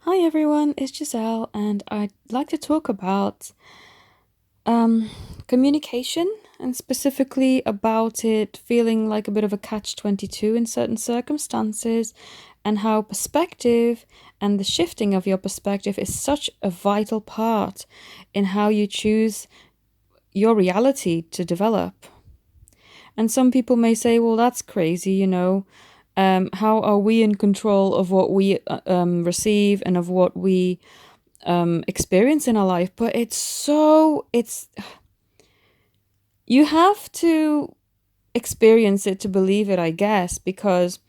Hi everyone, it's Giselle, and I'd like to talk about communication and specifically about it feeling like a bit of a catch-22 in certain circumstances, and how perspective and the shifting of your perspective is such a vital part in how you choose your reality to develop. And some people may say, well, that's crazy, how are we in control of what we receive and of what we experience in our life? But you have to experience it to believe it, I guess, because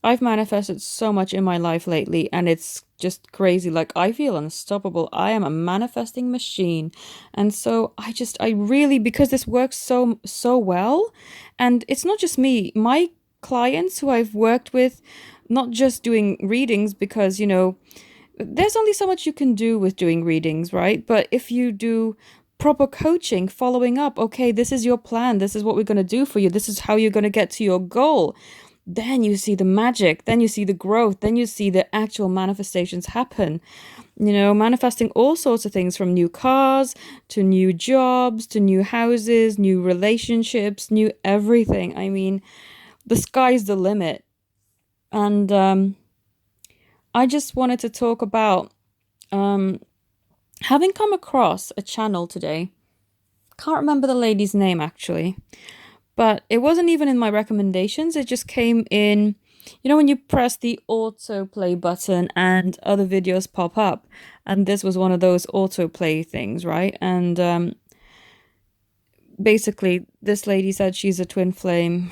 I've manifested so much in my life lately and it's just crazy. Like, I feel unstoppable. I am a manifesting machine. And so I really, because this works so well, and it's not just me, my clients who I've worked with, not just doing readings, because, there's only so much you can do with doing readings, right? But if you do proper coaching, following up, okay, this is your plan, this is what we're going to do for you, this is how you're going to get to your goal, then you see the magic, then you see the growth, then you see the actual manifestations happen. Manifesting all sorts of things, from new cars to new jobs to new houses, new relationships, new everything. I mean, the sky's the limit. And I just wanted to talk about um, having come across a channel today. Can't remember the lady's name actually, but it wasn't even in my recommendations. It just came in, when you press the autoplay button and other videos pop up. And this was one of those autoplay things, right? And basically, this lady said she's a twin flame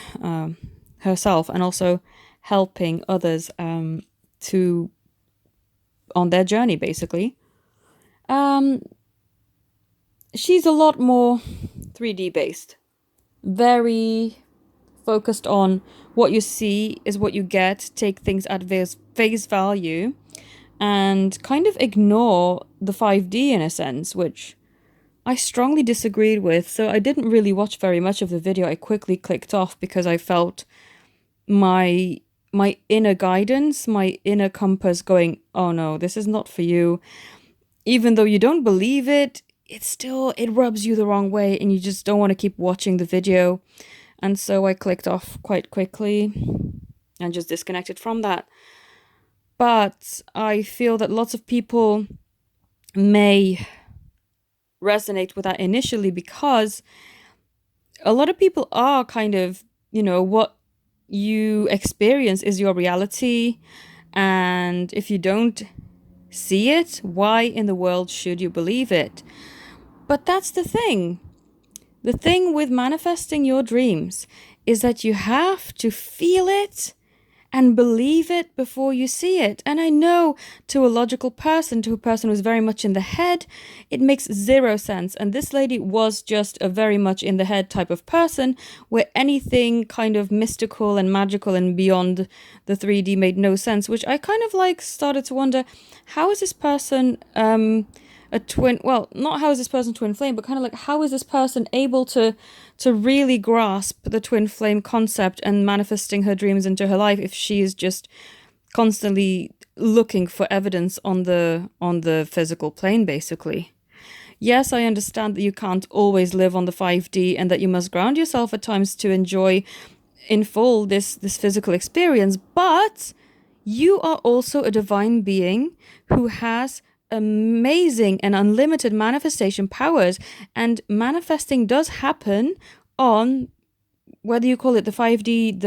herself, and also helping others to on their journey, basically. Um, she's a lot more 3D based, very focused on what you see is what you get, take things at face value, and kind of ignore the 5D in a sense, which I strongly disagreed with. So I didn't really watch very much of the video. I quickly clicked off because I felt my inner guidance, my inner compass going, "Oh no, this is not for you." Even though you don't believe it, it rubs you the wrong way and you just don't want to keep watching the video. And so I clicked off quite quickly and just disconnected from that. But I feel that lots of people may resonate with that initially, because a lot of people are kind of, what you experience is your reality. And if you don't see it, why in the world should you believe it? But that's the thing. The thing with manifesting your dreams is that you have to feel it and believe it before you see it. And I know, to a logical person, to a person who's very much in the head, it makes zero sense. And this lady was just a very much in the head type of person, where anything kind of mystical and magical and beyond the 3D made no sense, which I kind of like started to wonder, how is this person a twin, well, not how is this person twin flame, but kind of like, how is this person able to really grasp the twin flame concept and manifesting her dreams into her life if she is just constantly looking for evidence on the physical plane, basically. Yes, I understand that you can't always live on the 5D and that you must ground yourself at times to enjoy in full this physical experience, but you are also a divine being who has amazing and unlimited manifestation powers, and manifesting does happen on, whether you call it the 5D,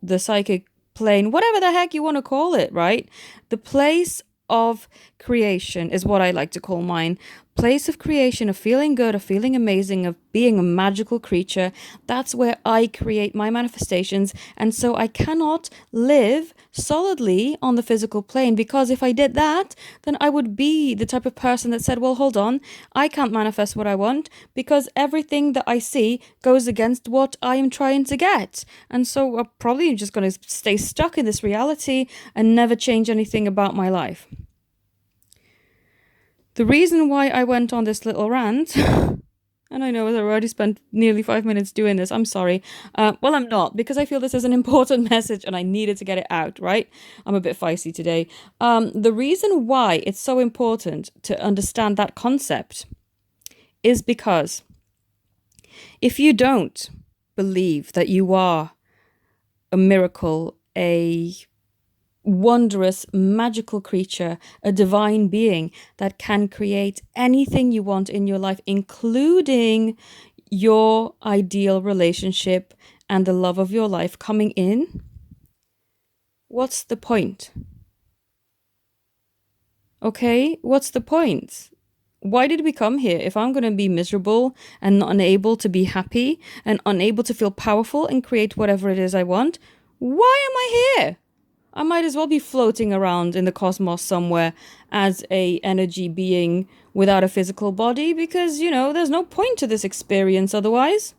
the psychic plane, whatever the heck you want to call it, right? The place of creation is what I like to call mine. Place of creation, of feeling good, of feeling amazing, of being a magical creature. That's where I create my manifestations. And so I cannot live solidly on the physical plane, because if I did that, then I would be the type of person that said, well, hold on, I can't manifest what I want because everything that I see goes against what I am trying to get. And so I'm probably just going to stay stuck in this reality and never change anything about my life. The reason why I went on this little rant And I know I've already spent nearly 5 minutes doing this. I'm sorry. Well, I'm not, because I feel this is an important message and I needed to get it out, right? I'm a bit feisty today. The reason why it's so important to understand that concept is because if you don't believe that you are a miracle, a wondrous, magical creature, a divine being that can create anything you want in your life, including your ideal relationship and the love of your life coming in, what's the point? Okay, what's the point? Why did we come here if I'm going to be miserable and unable to be happy and unable to feel powerful and create whatever it is I want? Why am I here? I might as well be floating around in the cosmos somewhere as a energy being without a physical body because, there's no point to this experience otherwise.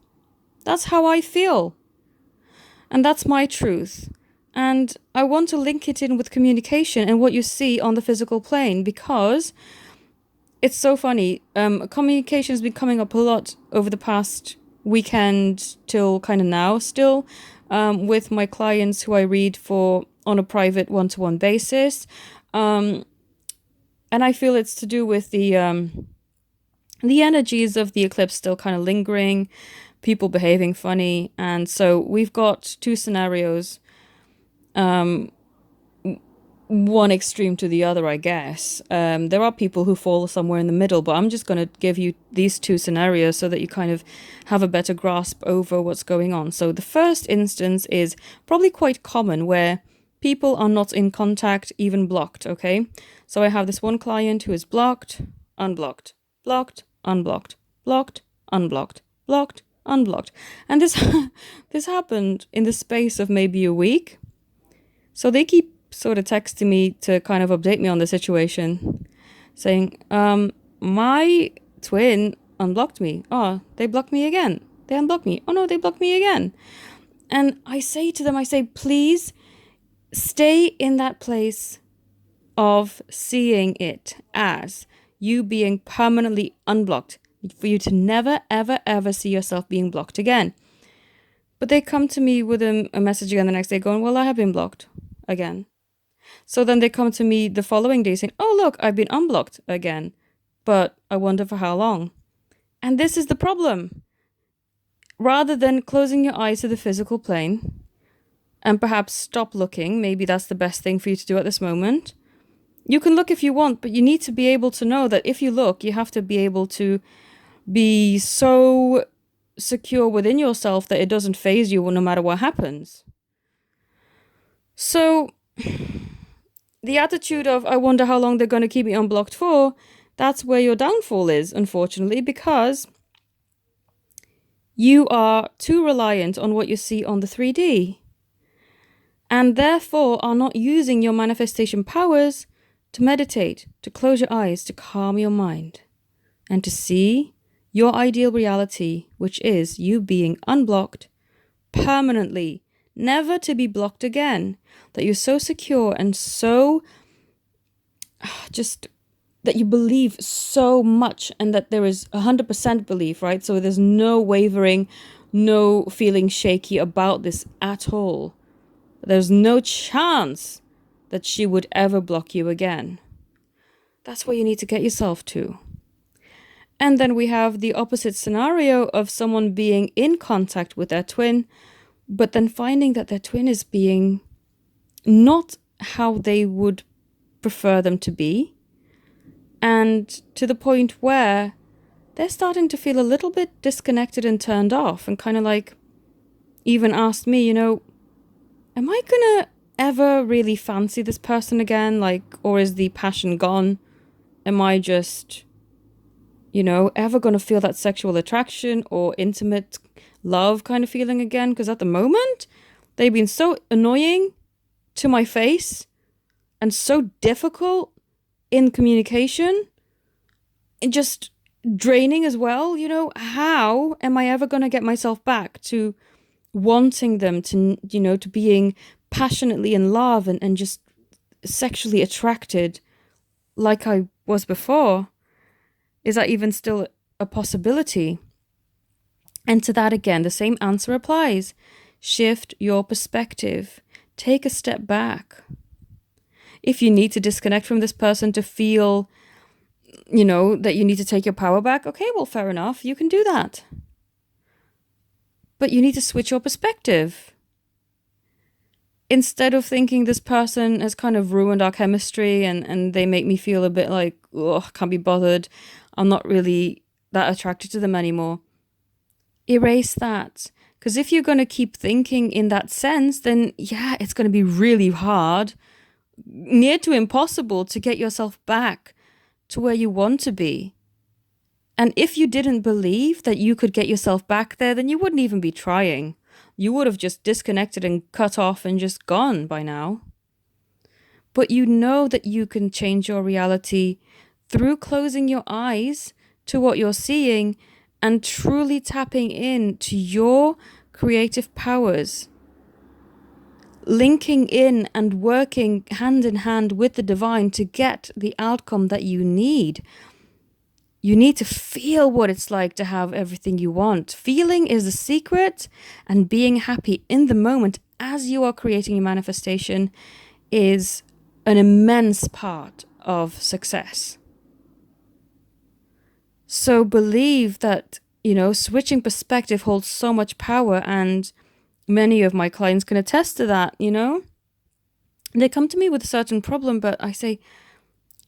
That's how I feel. And that's my truth. And I want to link it in with communication and what you see on the physical plane because it's so funny. Communication has been coming up a lot over the past weekend till kind of now still with my clients who I read for on a private one-to-one basis. And I feel it's to do with the energies of the eclipse still kind of lingering, people behaving funny. And so we've got two scenarios, one extreme to the other, I guess. There are people who fall somewhere in the middle, but I'm just going to give you these two scenarios so that you kind of have a better grasp over what's going on. So the first instance is probably quite common where people are not in contact, even blocked, okay? So I have this one client who is blocked, unblocked, blocked, unblocked, blocked, unblocked, blocked, unblocked. And this happened in the space of maybe a week. So they keep sort of texting me to kind of update me on the situation, saying, my twin unblocked me. Oh, they blocked me again. They unblocked me. Oh no, they blocked me again. And I say to them, please stay in that place of seeing it as you being permanently unblocked, for you to never, ever, ever see yourself being blocked again. But they come to me with a message again the next day going, well, I have been blocked again. So then they come to me the following day saying, oh, look, I've been unblocked again, but I wonder for how long. And this is the problem. Rather than closing your eyes to the physical plane and perhaps stop looking, maybe that's the best thing for you to do at this moment. You can look if you want, but you need to be able to know that if you look, you have to be able to be so secure within yourself that it doesn't faze you no matter what happens. So the attitude of, I wonder how long they're going to keep me unblocked for, that's where your downfall is, unfortunately, because you are too reliant on what you see on the 3D. And therefore are not using your manifestation powers to meditate, to close your eyes, to calm your mind, and to see your ideal reality, which is you being unblocked permanently, never to be blocked again, that you're so secure and so just that you believe so much and that there is 100% belief, right? So there's no wavering, no feeling shaky about this at all. There's no chance that she would ever block you again. That's where you need to get yourself to. And then we have the opposite scenario of someone being in contact with their twin, but then finding that their twin is being not how they would prefer them to be. And to the point where they're starting to feel a little bit disconnected and turned off and kind of like even asked me, am I gonna ever really fancy this person again? Or is the passion gone? Am I just, ever gonna feel that sexual attraction or intimate love kind of feeling again? Because at the moment, they've been so annoying to my face and so difficult in communication and just draining as well. How am I ever gonna get myself back to wanting them to, to being passionately in love and just sexually attracted like I was before? Is that even still a possibility? And to that again, the same answer applies. Shift your perspective. Take a step back. If you need to disconnect from this person to feel, that you need to take your power back, okay, well, fair enough. You can do that. But you need to switch your perspective. Instead of thinking this person has kind of ruined our chemistry and they make me feel a bit like, oh, can't be bothered. I'm not really that attracted to them anymore. Erase that. Because if you're going to keep thinking in that sense, then yeah, it's going to be really hard, near to impossible, to get yourself back to where you want to be. And if you didn't believe that you could get yourself back there, then you wouldn't even be trying. You would have just disconnected and cut off and just gone by now. But you know that you can change your reality through closing your eyes to what you're seeing and truly tapping in to your creative powers. Linking in and working hand in hand with the divine to get the outcome that you need. You need to feel what it's like to have everything you want. Feeling is the secret, and being happy in the moment as you are creating your manifestation is an immense part of success. So believe that, switching perspective holds so much power, and many of my clients can attest to that, They come to me with a certain problem, but I say,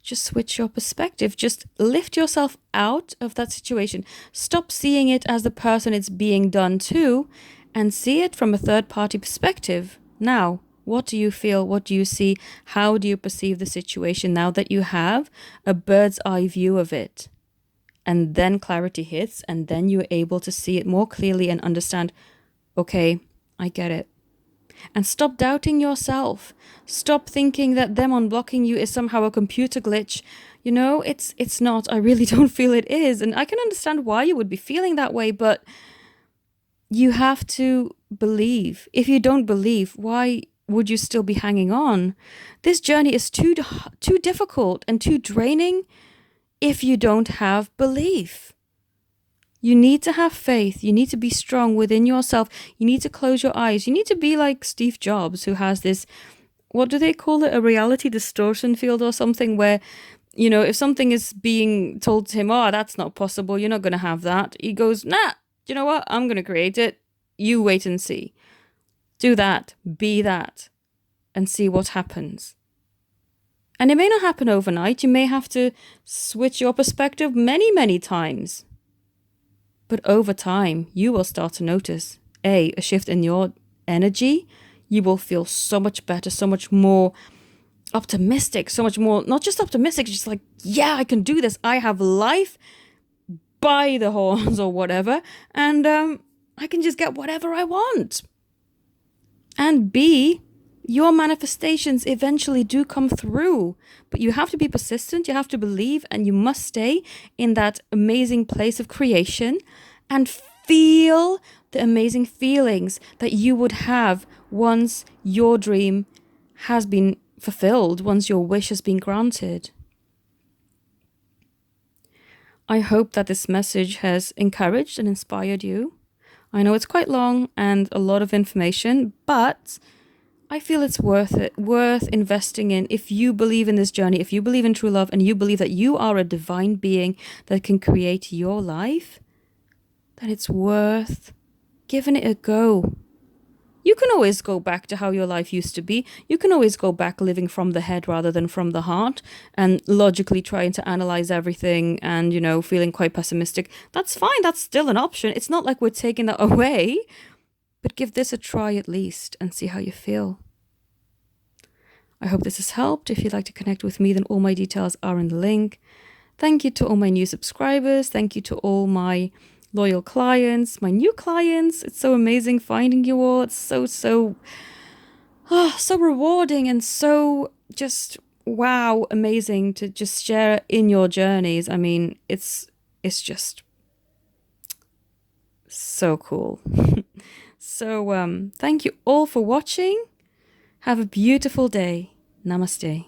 just switch your perspective. Just lift yourself out of that situation. Stop seeing it as the person it's being done to and see it from a third-party perspective. Now, what do you feel? What do you see? How do you perceive the situation now that you have a bird's eye view of it? And then clarity hits, and then you're able to see it more clearly and understand, okay, I get it. And stop doubting yourself. Stop thinking that them unblocking you is somehow a computer glitch. It's not. I really don't feel it is. And I can understand why you would be feeling that way, but you have to believe. If you don't believe, why would you still be hanging on? This journey is too difficult and too draining if you don't have belief. You need to have faith. You need to be strong within yourself. You need to close your eyes. You need to be like Steve Jobs, who has this, what do they call it? A reality distortion field or something, where, if something is being told to him, oh, that's not possible, you're not going to have that. He goes, nah, you know what? I'm going to create it. You wait and see. Do that. Be that. And see what happens. And it may not happen overnight. You may have to switch your perspective many, many times. But over time, you will start to notice, a shift in your energy. You will feel so much better, so much more optimistic, so much more, not just optimistic, just like, yeah, I can do this. I have life by the horns or whatever. And I can just get whatever I want. And B, your manifestations eventually do come through. But you have to be persistent, you have to believe, and you must stay in that amazing place of creation and feel the amazing feelings that you would have once your dream has been fulfilled, once your wish has been granted. I hope that this message has encouraged and inspired you. I know it's quite long and a lot of information, but I feel it's worth it, worth investing in. If you believe in this journey, if you believe in true love, and you believe that you are a divine being that can create your life, then it's worth giving it a go. You can always go back to how your life used to be. You can always go back living from the head rather than from the heart and logically trying to analyze everything and, feeling quite pessimistic. That's fine. That's still an option. It's not like we're taking that away. But give this a try at least and see how you feel. I hope this has helped. If you'd like to connect with me, then all my details are in the link. Thank you to all my new subscribers. Thank you to all my loyal clients, my new clients. It's so amazing finding you all. It's so rewarding and so just, wow, amazing to just share in your journeys. I mean, it's just so cool. So thank you all for watching. Have a beautiful day. Namaste.